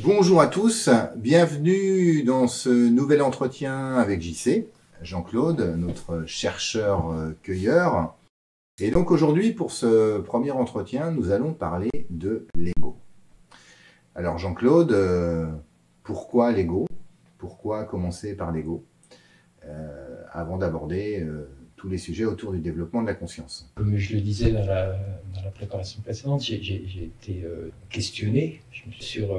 Bonjour à tous, bienvenue dans ce nouvel entretien avec JC, Jean-Claude, notre chercheur-cueilleur. Et donc aujourd'hui, pour ce premier entretien, nous allons parler de Lego. Alors Jean-Claude, pourquoi Lego? Pourquoi commencer par Lego avant d'aborder tous les sujets autour du développement de la conscience? Comme je le disais dans la préparation précédente, j'ai été questionné sur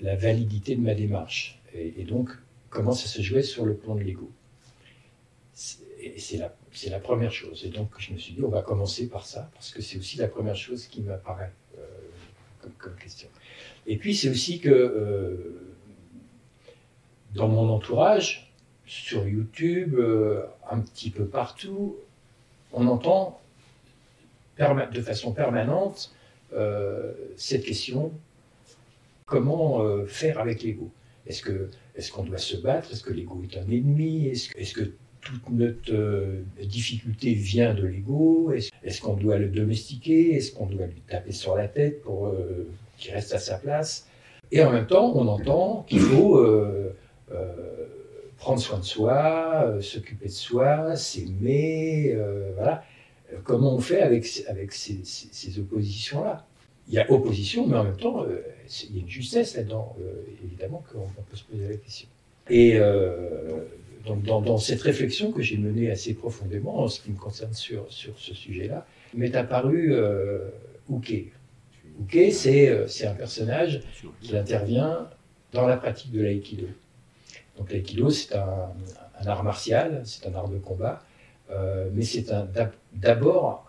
la validité de ma démarche et donc comment ça se jouait sur le plan de l'ego. C'est la première chose. Et donc je me suis dit, on va commencer par ça, parce que c'est aussi la première chose qui m'apparaît comme question. Et puis c'est aussi que dans mon entourage, sur YouTube, un petit peu partout, on entend de façon permanente cette question: comment faire avec l'ego? Est-ce qu'on doit se battre? Est-ce que l'ego est un ennemi? Est-ce que toute notre difficulté vient de l'ego? Est-ce qu'on doit le domestiquer? Est-ce qu'on doit lui taper sur la tête pour qu'il reste à sa place? Et en même temps, on entend qu'il faut prendre soin de soi, s'occuper de soi, s'aimer, voilà. Comment on fait avec ces oppositions-là? Il y a opposition, mais en même temps, il y a une justesse là-dedans, évidemment qu'on peut se poser la question. Et donc dans cette réflexion que j'ai menée assez profondément en ce qui me concerne sur ce sujet-là, m'est apparu Uke. Uke, c'est un personnage qui intervient dans la pratique de l'aïkido. Donc l'aïkido, c'est un art martial, c'est un art de combat, mais c'est d'abord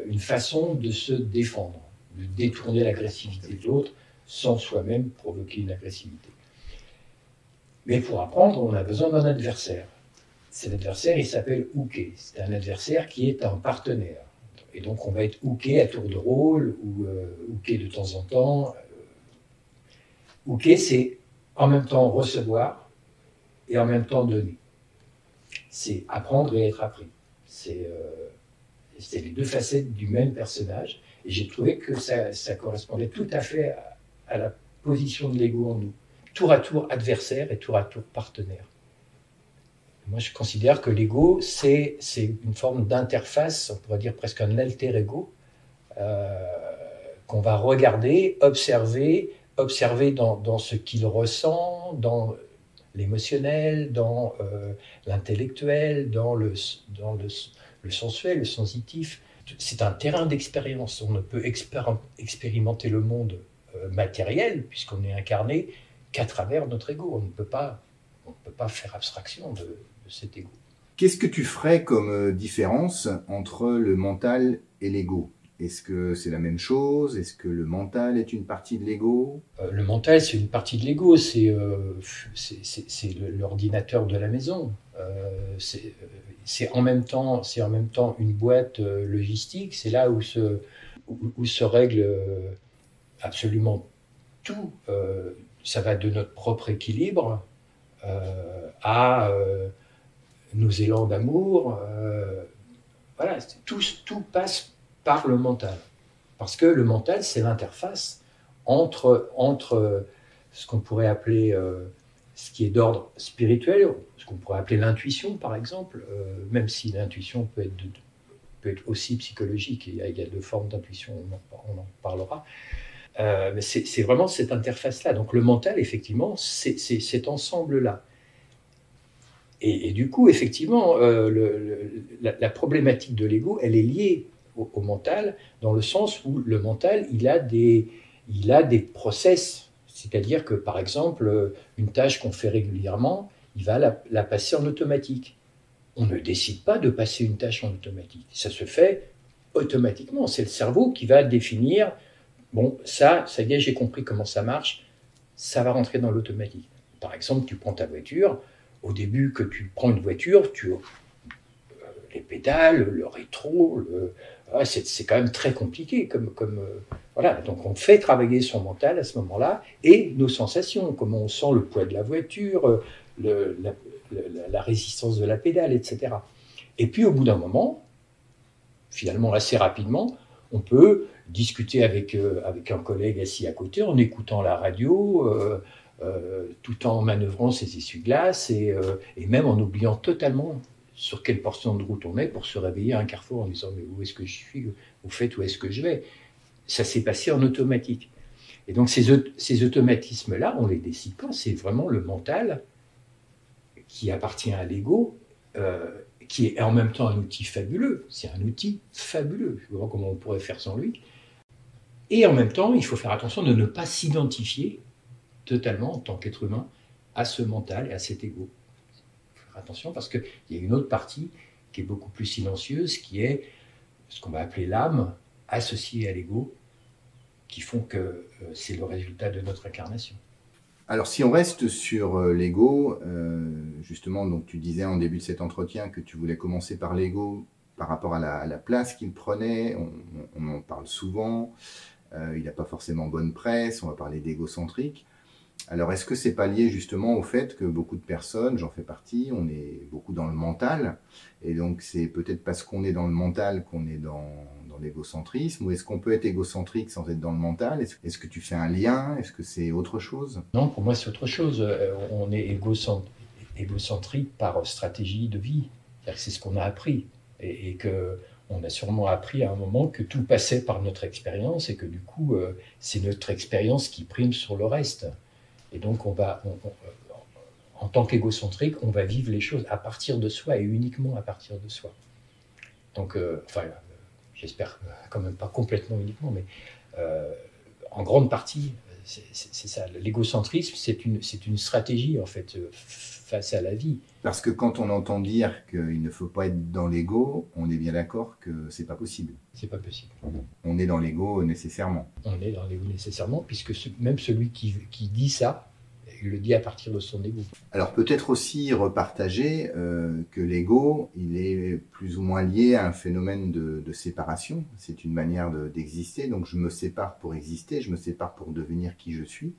une façon de se défendre, de détourner l'agressivité de l'autre sans soi-même provoquer une agressivité. Mais pour apprendre, on a besoin d'un adversaire. Cet adversaire, il s'appelle Uke. C'est un adversaire qui est un partenaire. Et donc on va être Uke à tour de rôle, ou Uke de temps en temps. Uke, c'est en même temps recevoir et en même temps donner. C'est apprendre et être appris. C'est les deux facettes du même personnage. Et j'ai trouvé que ça correspondait tout à fait à la position de l'ego en nous. Tour à tour adversaire et tour à tour partenaire. Moi, je considère que l'ego, c'est une forme d'interface, on pourrait dire presque un alter ego, qu'on va regarder, observer dans ce qu'il ressent, dans l'émotionnel, dans l'intellectuel, dans le sensuel, le sensitif. C'est un terrain d'expérience. On ne peut expérimenter le monde matériel, puisqu'on est incarné, qu'à travers notre ego. On ne peut pas faire abstraction de cet ego. Qu'est-ce que tu ferais comme différence entre le mental et l'ego? Est-ce que c'est la même chose? Est-ce que le mental est une partie de l'ego? Le mental, c'est une partie de l'ego. C'est l'ordinateur de la maison. C'est en même temps une boîte logistique. C'est là où se règle absolument tout. Ça va de notre propre équilibre à nos élans d'amour. Voilà, tout passe par le mental. Parce que le mental, c'est l'interface entre ce qu'on pourrait appeler ce qui est d'ordre spirituel, ce qu'on pourrait appeler l'intuition, par exemple, même si l'intuition peut être aussi psychologique. Il y a deux formes d'intuition, on en parlera. Mais c'est vraiment cette interface-là. Donc le mental, effectivement, c'est cet ensemble-là. Et du coup, effectivement, la problématique de l'ego, elle est liée au mental, dans le sens où le mental, il a des process. C'est-à-dire que, par exemple, une tâche qu'on fait régulièrement, il va la passer en automatique. On ne décide pas de passer une tâche en automatique. Ça se fait automatiquement. C'est le cerveau qui va définir, bon, ça y est, j'ai compris comment ça marche, ça va rentrer dans l'automatique. Par exemple, tu prends ta voiture, au début que tu prends une voiture, les pédales, le rétro, c'est quand même très compliqué. Voilà. Donc on fait travailler son mental à ce moment-là, et nos sensations, comment on sent le poids de la voiture, la résistance de la pédale, etc. Et puis au bout d'un moment, finalement assez rapidement, On peut discuter avec un collègue assis à côté en écoutant la radio, tout en manœuvrant ses essuie-glaces et même en oubliant totalement sur quelle portion de route on est pour se réveiller à un carrefour en disant mais où est-ce que je suis, au fait où est-ce que je vais. Ça s'est passé en automatique. Et donc ces automatismes-là, on les décide pas, c'est vraiment le mental qui appartient à l'ego, qui est en même temps un outil fabuleux. C'est un outil fabuleux. Je vois comment on pourrait faire sans lui. Et en même temps, il faut faire attention de ne pas s'identifier totalement en tant qu'être humain à ce mental et à cet ego. Il faut faire attention parce qu'il y a une autre partie qui est beaucoup plus silencieuse, qui est ce qu'on va appeler l'âme associée à l'ego, qui font que c'est le résultat de notre incarnation. Alors, si on reste sur l'ego, justement, donc tu disais en début de cet entretien que tu voulais commencer par l'ego par rapport à la place qu'il prenait. On en parle souvent. Il n'a pas forcément bonne presse. On va parler d'égocentrique. Alors, est-ce que c'est pas lié justement au fait que beaucoup de personnes, j'en fais partie, on est beaucoup dans le mental, et donc c'est peut-être parce qu'on est dans le mental qu'on est dans l'égocentrisme, ou est-ce qu'on peut être égocentrique sans être dans le mental? Est-ce que tu fais un lien? Est-ce que c'est autre chose? Non, pour moi c'est autre chose. On est égocentrique par stratégie de vie. C'est-à-dire que c'est ce qu'on a appris, et qu'on a sûrement appris à un moment que tout passait par notre expérience, et que du coup c'est notre expérience qui prime sur le reste. Et donc, en tant qu'égocentrique, on va vivre les choses à partir de soi et uniquement à partir de soi. Donc, j'espère quand même pas complètement uniquement, mais en grande partie, c'est ça. L'égocentrisme, c'est une stratégie, en fait, face à la vie. Parce que quand on entend dire qu'il ne faut pas être dans l'ego, on est bien d'accord que c'est pas possible. C'est pas possible. On est dans l'ego nécessairement. On est dans l'ego nécessairement, puisque même celui qui dit ça, il le dit à partir de son ego. Alors peut-être aussi repartager que l'ego, il est plus ou moins lié à un phénomène de séparation. C'est une manière d'exister. Donc je me sépare pour exister, je me sépare pour devenir qui je suis.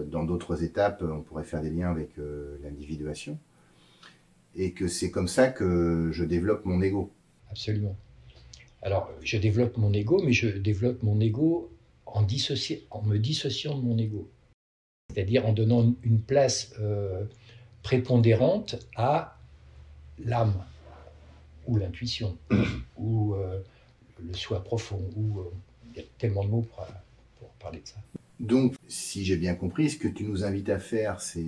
Dans d'autres étapes, on pourrait faire des liens avec l'individuation. Et que c'est comme ça que je développe mon ego. Absolument. Alors, je développe mon ego, mais je développe mon ego en me dissociant de mon ego. C'est-à-dire en donnant une place prépondérante à l'âme, ou l'intuition, ou le soi profond, ou il y a tellement de mots pour parler de ça. Donc, si j'ai bien compris, ce que tu nous invites à faire, c'est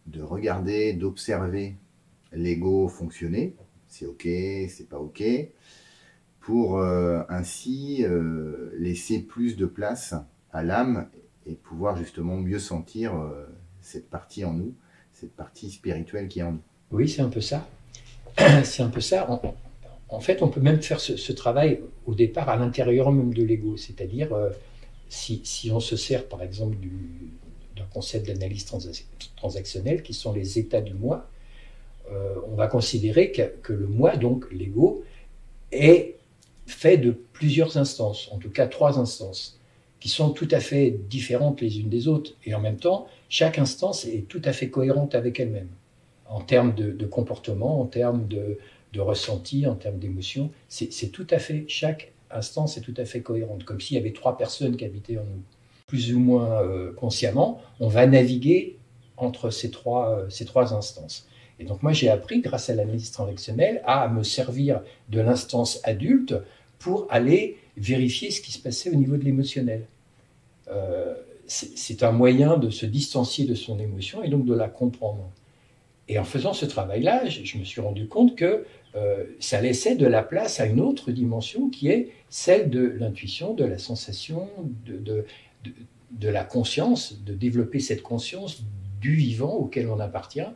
de regarder, d'observer l'ego fonctionner. C'est OK, c'est pas OK. Pour ainsi laisser plus de place à l'âme et pouvoir justement mieux sentir cette partie en nous, cette partie spirituelle qui est en nous. Oui, c'est un peu ça. C'est un peu ça. En fait, on peut même faire ce travail au départ à l'intérieur même de l'ego, c'est-à-dire si on se sert par exemple d'un concept d'analyse transactionnelle qui sont les états du moi, on va considérer que le moi, donc l'ego, est fait de plusieurs instances, en tout cas 3 instances, qui sont tout à fait différentes les unes des autres, et en même temps, chaque instance est tout à fait cohérente avec elle-même, en termes de comportement, en termes de ressenti, en termes d'émotion. C'est tout à fait, chaque instance est tout à fait cohérente, comme s'il y avait 3 personnes qui habitaient en nous. Plus ou moins consciemment, on va naviguer entre ces trois instances. Et donc moi, j'ai appris, grâce à l'analyse transactionnelle, à me servir de l'instance adulte pour aller vérifier ce qui se passait au niveau de l'émotionnel. C'est un moyen de se distancier de son émotion et donc de la comprendre. Et en faisant ce travail-là, je me suis rendu compte que ça laissait de la place à une autre dimension qui est celle de l'intuition, de la sensation, de la conscience, de développer cette conscience du vivant auquel on appartient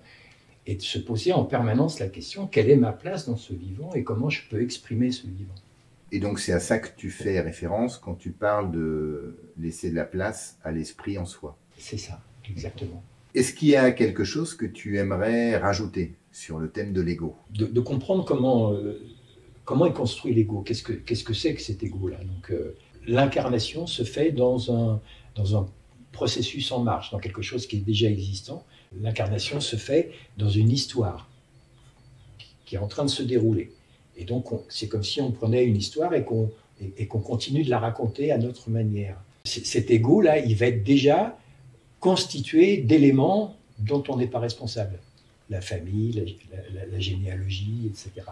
et de se poser en permanence la question, quelle est ma place dans ce vivant et comment je peux exprimer ce vivant. Et donc c'est à ça que tu fais référence quand tu parles de laisser de la place à l'esprit en soi. C'est ça, exactement. Est-ce qu'il y a quelque chose que tu aimerais rajouter sur le thème de l'ego? De comprendre comment est construit l'ego, qu'est-ce que c'est que cet ego-là. Donc l'incarnation se fait dans un processus en marche, dans quelque chose qui est déjà existant. L'incarnation se fait dans une histoire qui est en train de se dérouler. Et donc, c'est comme si on prenait une histoire et qu'on et qu'on continue de la raconter à notre manière. Cet ego-là, il va être déjà constitué d'éléments dont on n'est pas responsable. La famille, la généalogie, etc.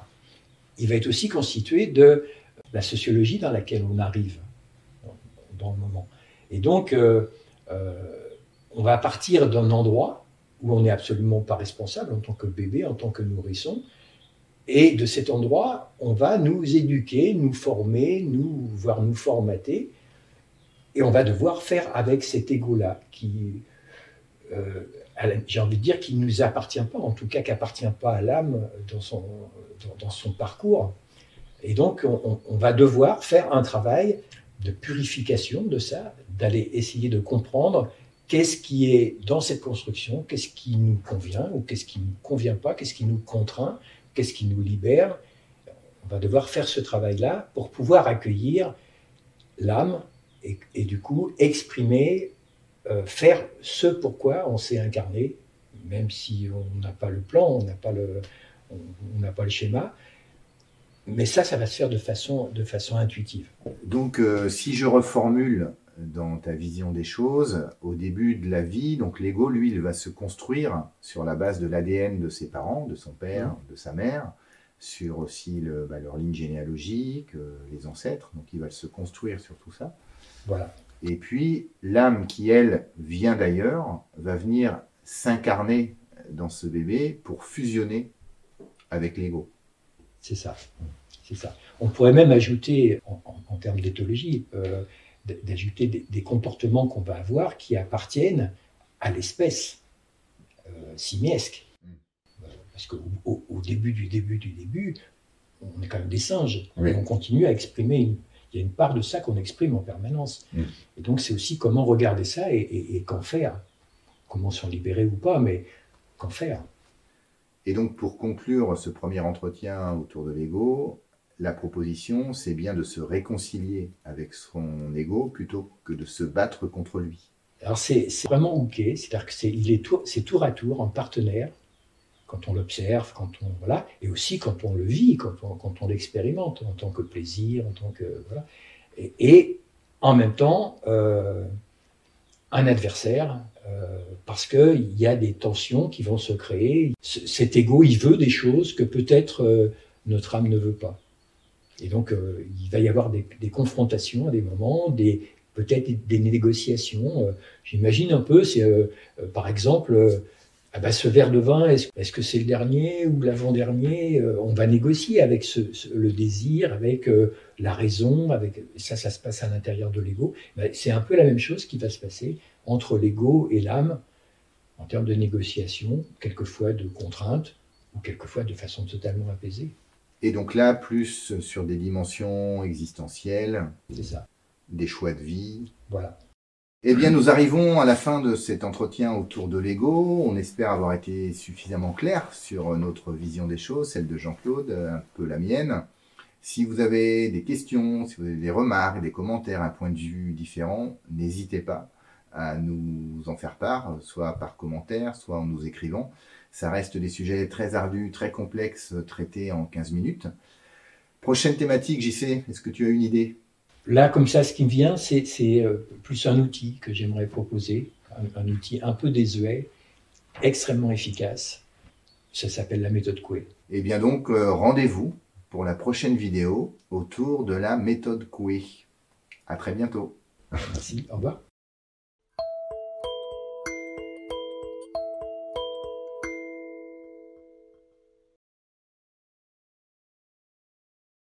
Il va être aussi constitué de la sociologie dans laquelle on arrive dans le moment. Et donc, on va partir d'un endroit où on n'est absolument pas responsable en tant que bébé, en tant que nourrisson, et de cet endroit, on va nous éduquer, nous former, voire nous formater, et on va devoir faire avec cet ego-là qui, j'ai envie de dire, qui ne nous appartient pas, en tout cas qui n'appartient pas à l'âme dans son parcours. Et donc, on va devoir faire un travail de purification de ça, d'aller essayer de comprendre qu'est-ce qui est dans cette construction, qu'est-ce qui nous convient ou qu'est-ce qui ne nous convient pas, qu'est-ce qui nous contraint, qu'est-ce qui nous libère. On va devoir faire ce travail-là pour pouvoir accueillir l'âme et du coup exprimer, faire ce pourquoi on s'est incarné, même si on n'a pas le plan, on n'a pas le schéma. Mais ça va se faire de façon intuitive. Donc, si je reformule dans ta vision des choses, au début de la vie, donc l'ego, lui, il va se construire sur la base de l'ADN de ses parents, de son père, de sa mère, sur aussi leur ligne généalogique, les ancêtres. Donc, il va se construire sur tout ça. Voilà. Et puis, l'âme qui, elle, vient d'ailleurs, va venir s'incarner dans ce bébé pour fusionner avec l'ego. C'est ça. C'est ça. On pourrait même ajouter, en termes d'éthologie, d'ajouter des comportements qu'on va avoir qui appartiennent à l'espèce simiesque. Parce qu'au début du début, on est quand même des singes. Oui. Et on continue à exprimer. Il y a une part de ça qu'on exprime en permanence. Et donc, c'est aussi comment regarder ça et qu'en faire. Comment s'en libérer ou pas, mais qu'en faire. Et donc, pour conclure ce premier entretien autour de l'ego, la proposition, c'est bien de se réconcilier avec son ego plutôt que de se battre contre lui. Alors, c'est vraiment OK, c'est-à-dire que c'est tour à tour, en partenaire, quand on l'observe, voilà, et aussi quand on le vit, quand on l'expérimente, en tant que plaisir, en tant que... Voilà. Et en même temps, un adversaire, parce qu'il y a des tensions qui vont se créer. Cet ego, il veut des choses que peut-être notre âme ne veut pas. Et donc, il va y avoir des confrontations à des moments, peut-être des négociations. J'imagine un peu, par exemple, ce verre de vin, est-ce que c'est le dernier ou l'avant-dernier? On va négocier avec le désir, avec la raison, ça se passe à l'intérieur de l'ego. C'est un peu la même chose qui va se passer entre l'ego et l'âme, en termes de négociation, quelquefois de contrainte, ou quelquefois de façon totalement apaisée. Et donc là, plus sur des dimensions existentielles, c'est ça. Des choix de vie. Voilà. Eh bien, nous arrivons à la fin de cet entretien autour de l'ego. On espère avoir été suffisamment clair sur notre vision des choses, celle de Jean-Claude, un peu la mienne. Si vous avez des questions, si vous avez des remarques, des commentaires, un point de vue différent, n'hésitez pas à nous en faire part, soit par commentaire, soit en nous écrivant. Ça reste des sujets très ardus, très complexes, traités en 15 minutes. Prochaine thématique, JC, est-ce que tu as une idée? Là, comme ça, ce qui me vient, c'est plus un outil que j'aimerais proposer, un outil un peu désuet, extrêmement efficace. Ça s'appelle la méthode Coué. Eh bien donc, rendez-vous pour la prochaine vidéo autour de la méthode Coué. À très bientôt. Merci, au revoir.